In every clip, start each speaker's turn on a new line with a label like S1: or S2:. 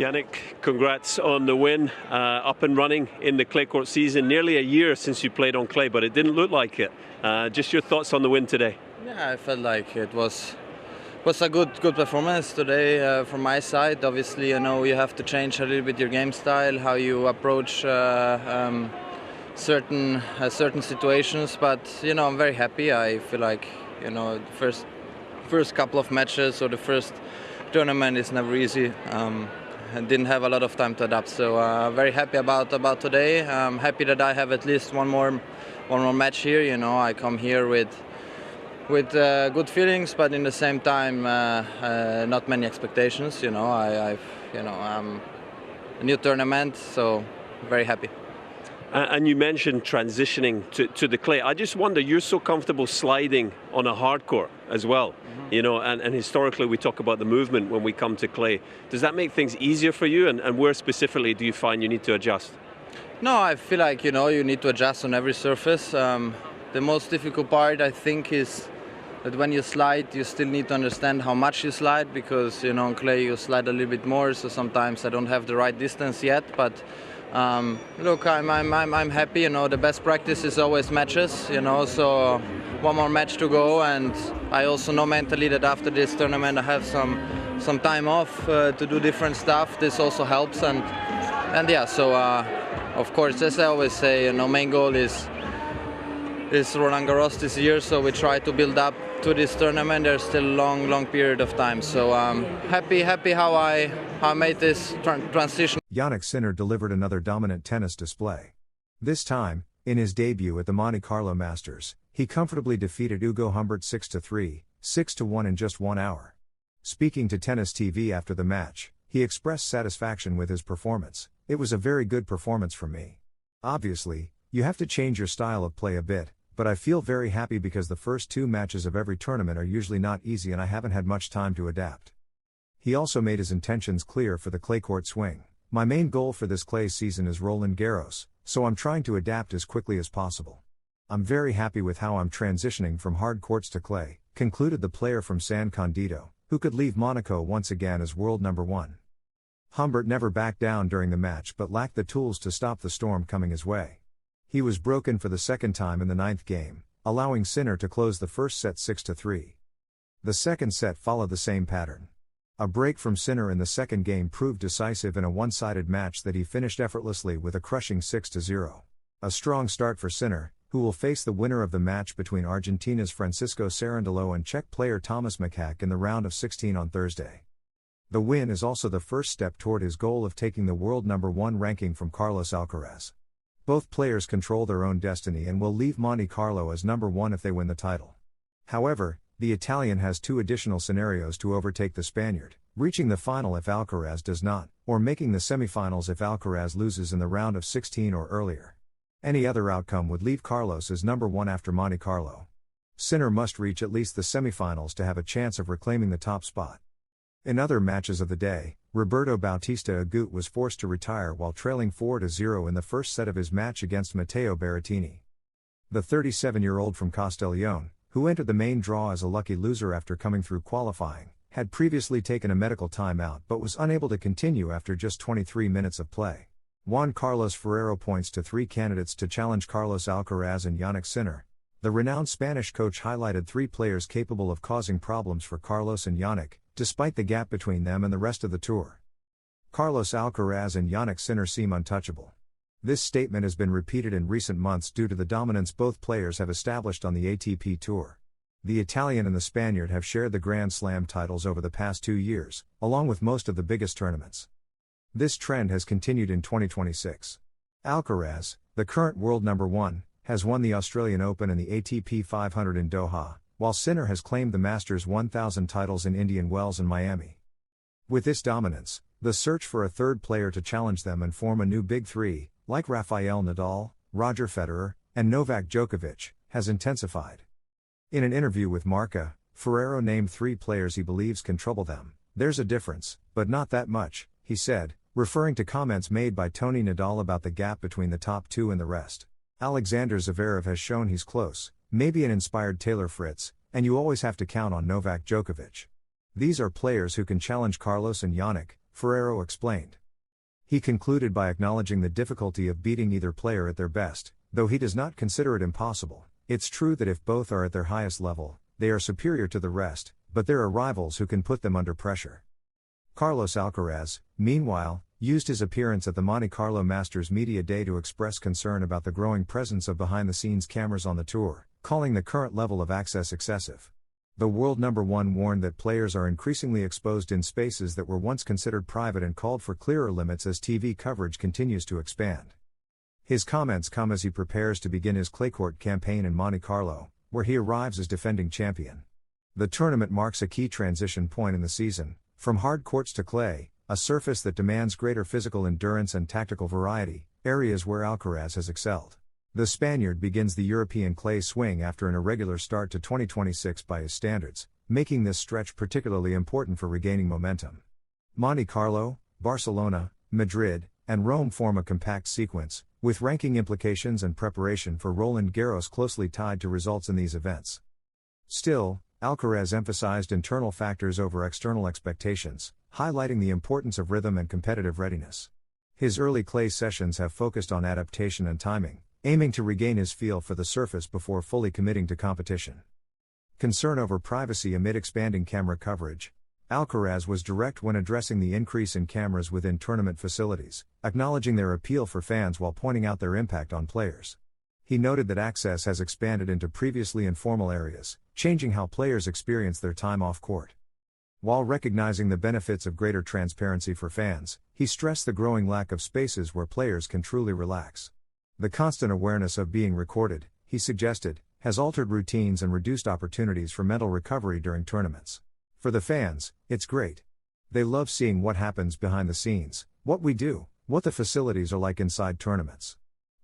S1: Jannik, congrats on the win. Up and running in the clay court season. Nearly a year since you played on clay, but it didn't look like it. Just your thoughts on the win today?
S2: Yeah, I felt like it was a good performance today from my side. Obviously, you have to change a little bit your game style, how you approach certain situations. But I'm very happy. I feel like the first couple of matches or the first tournament is never easy. I didn't have a lot of time to adapt, so very happy about today. I'm happy that I have at least one more match here. I come here with good feelings, but in the same time, not many expectations. I'm a new tournament, so very happy.
S1: And you mentioned transitioning to the clay. I just wonder, you're so comfortable sliding on a hard court as well, and historically we talk about the movement when we come to clay. Does that make things easier for you, and where specifically do you find you need to adjust?
S2: No, I feel like, you need to adjust on every surface. The most difficult part, I think, is that when you slide, you still need to understand how much you slide, because, on clay you slide a little bit more, so sometimes I don't have the right distance yet, but look, I'm happy. The best practice is always matches. So one more match to go, and I also know mentally that after this tournament I have some time off to do different stuff. This also helps, and yeah. So of course, as I always say, main goal is Roland Garros this year. So we try to build up to this tournament. There's still a long period of time. So happy how I made this transition.
S3: Jannik Sinner delivered another dominant tennis display. This time, in his debut at the Monte Carlo Masters, he comfortably defeated Ugo Humbert 6-3, 6-1 in just 1 hour. Speaking to Tennis TV after the match, he expressed satisfaction with his performance. "It was a very good performance from me. Obviously, you have to change your style of play a bit, but I feel very happy because the first 2 matches of every tournament are usually not easy and I haven't had much time to adapt." He also made his intentions clear for the clay court swing. "My main goal for this clay season is Roland Garros, so I'm trying to adapt as quickly as possible. I'm very happy with how I'm transitioning from hard courts to clay," concluded the player from San Condito, who could leave Monaco once again as world number 1. Humbert never backed down during the match but lacked the tools to stop the storm coming his way. He was broken for the second time in the 9th game, allowing Sinner to close the first set 6-3. The second set followed the same pattern. A break from Sinner in the second game proved decisive in a one-sided match that he finished effortlessly with a crushing 6-0. A strong start for Sinner, who will face the winner of the match between Argentina's Francisco Cerundolo and Czech player Thomas Mikák in the round of 16 on Thursday. The win is also the first step toward his goal of taking the world number 1 ranking from Carlos Alcaraz. Both players control their own destiny and will leave Monte Carlo as number 1 if they win the title. However, the Italian has 2 additional scenarios to overtake the Spaniard: reaching the final if Alcaraz does not, or making the semifinals if Alcaraz loses in the round of 16 or earlier. Any other outcome would leave Carlos as number 1 after Monte Carlo. Sinner must reach at least the semifinals to have a chance of reclaiming the top spot. In other matches of the day, Roberto Bautista Agut was forced to retire while trailing 4-0 in the first set of his match against Matteo Berrettini. The 37-year-old from Castiglione, who entered the main draw as a lucky loser after coming through qualifying, had previously taken a medical timeout but was unable to continue after just 23 minutes of play. Juan Carlos Ferrero points to 3 candidates to challenge Carlos Alcaraz and Jannik Sinner. The renowned Spanish coach highlighted 3 players capable of causing problems for Carlos and Jannik, despite the gap between them and the rest of the tour. Carlos Alcaraz and Jannik Sinner seem untouchable. This statement has been repeated in recent months due to the dominance both players have established on the ATP Tour. The Italian and the Spaniard have shared the Grand Slam titles over the past 2 years, along with most of the biggest tournaments. This trend has continued in 2026. Alcaraz, the current world number 1, has won the Australian Open and the ATP 500 in Doha, while Sinner has claimed the Masters 1000 titles in Indian Wells and Miami. With this dominance, the search for a third player to challenge them and form a new Big Three, like Rafael Nadal, Roger Federer, and Novak Djokovic, has intensified. In an interview with Marca, Ferrero named 3 players he believes can trouble them. "There's a difference, but not that much," he said, referring to comments made by Tony Nadal about the gap between the top 2 and the rest. Alexander Zverev has shown he's close, maybe an inspired Taylor Fritz, and you always have to count on Novak Djokovic. These are players who can challenge Carlos and Jannik, Ferrero explained. He concluded by acknowledging the difficulty of beating either player at their best, though he does not consider it impossible. It's true that if both are at their highest level, they are superior to the rest, but there are rivals who can put them under pressure. Carlos Alcaraz, meanwhile, used his appearance at the Monte Carlo Masters Media Day to express concern about the growing presence of behind-the-scenes cameras on the tour, calling the current level of access excessive. The world number one warned that players are increasingly exposed in spaces that were once considered private and called for clearer limits as TV coverage continues to expand. His comments come as he prepares to begin his clay court campaign in Monte Carlo, where he arrives as defending champion. The tournament marks a key transition point in the season, from hard courts to clay, a surface that demands greater physical endurance and tactical variety, areas where Alcaraz has excelled. The Spaniard begins the European clay swing after an irregular start to 2026 by his standards, making this stretch particularly important for regaining momentum. Monte Carlo, Barcelona, Madrid, and Rome form a compact sequence, with ranking implications and preparation for Roland Garros closely tied to results in these events. Still, Alcaraz emphasized internal factors over external expectations, highlighting the importance of rhythm and competitive readiness. His early clay sessions have focused on adaptation and timing, aiming to regain his feel for the surface before fully committing to competition. Concern over privacy amid expanding camera coverage. Alcaraz was direct when addressing the increase in cameras within tournament facilities, acknowledging their appeal for fans while pointing out their impact on players. He noted that access has expanded into previously informal areas, changing how players experience their time off court. While recognizing the benefits of greater transparency for fans, he stressed the growing lack of spaces where players can truly relax. The constant awareness of being recorded, he suggested, has altered routines and reduced opportunities for mental recovery during tournaments. For the fans, it's great. They love seeing what happens behind the scenes, what we do, what the facilities are like inside tournaments.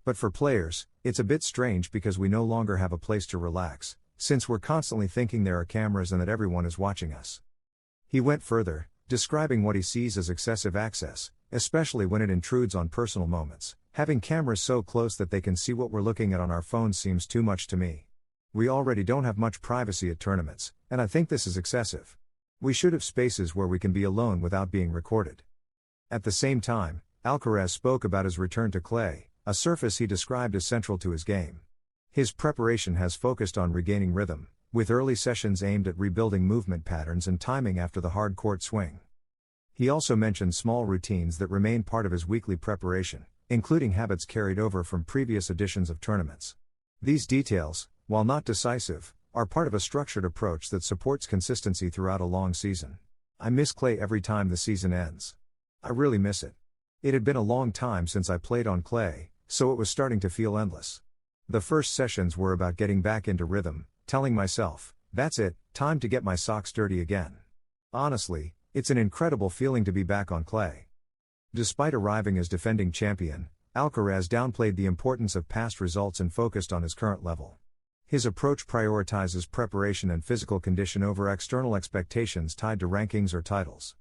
S3: But for players, it's a bit strange because we no longer have a place to relax, since we're constantly thinking there are cameras and that everyone is watching us. He went further, describing what he sees as excessive access, especially when it intrudes on personal moments. Having cameras so close that they can see what we're looking at on our phones seems too much to me. We already don't have much privacy at tournaments, and I think this is excessive. We should have spaces where we can be alone without being recorded. At the same time, Alcaraz spoke about his return to clay, a surface he described as central to his game. His preparation has focused on regaining rhythm, with early sessions aimed at rebuilding movement patterns and timing after the hard court swing. He also mentioned small routines that remain part of his weekly preparation, including habits carried over from previous editions of tournaments. These details, while not decisive, are part of a structured approach that supports consistency throughout a long season. I miss clay every time the season ends. I really miss it. It had been a long time since I played on clay, so it was starting to feel endless. The first sessions were about getting back into rhythm, telling myself, that's it, time to get my socks dirty again. Honestly, it's an incredible feeling to be back on clay. Despite arriving as defending champion, Alcaraz downplayed the importance of past results and focused on his current level. His approach prioritizes preparation and physical condition over external expectations tied to rankings or titles.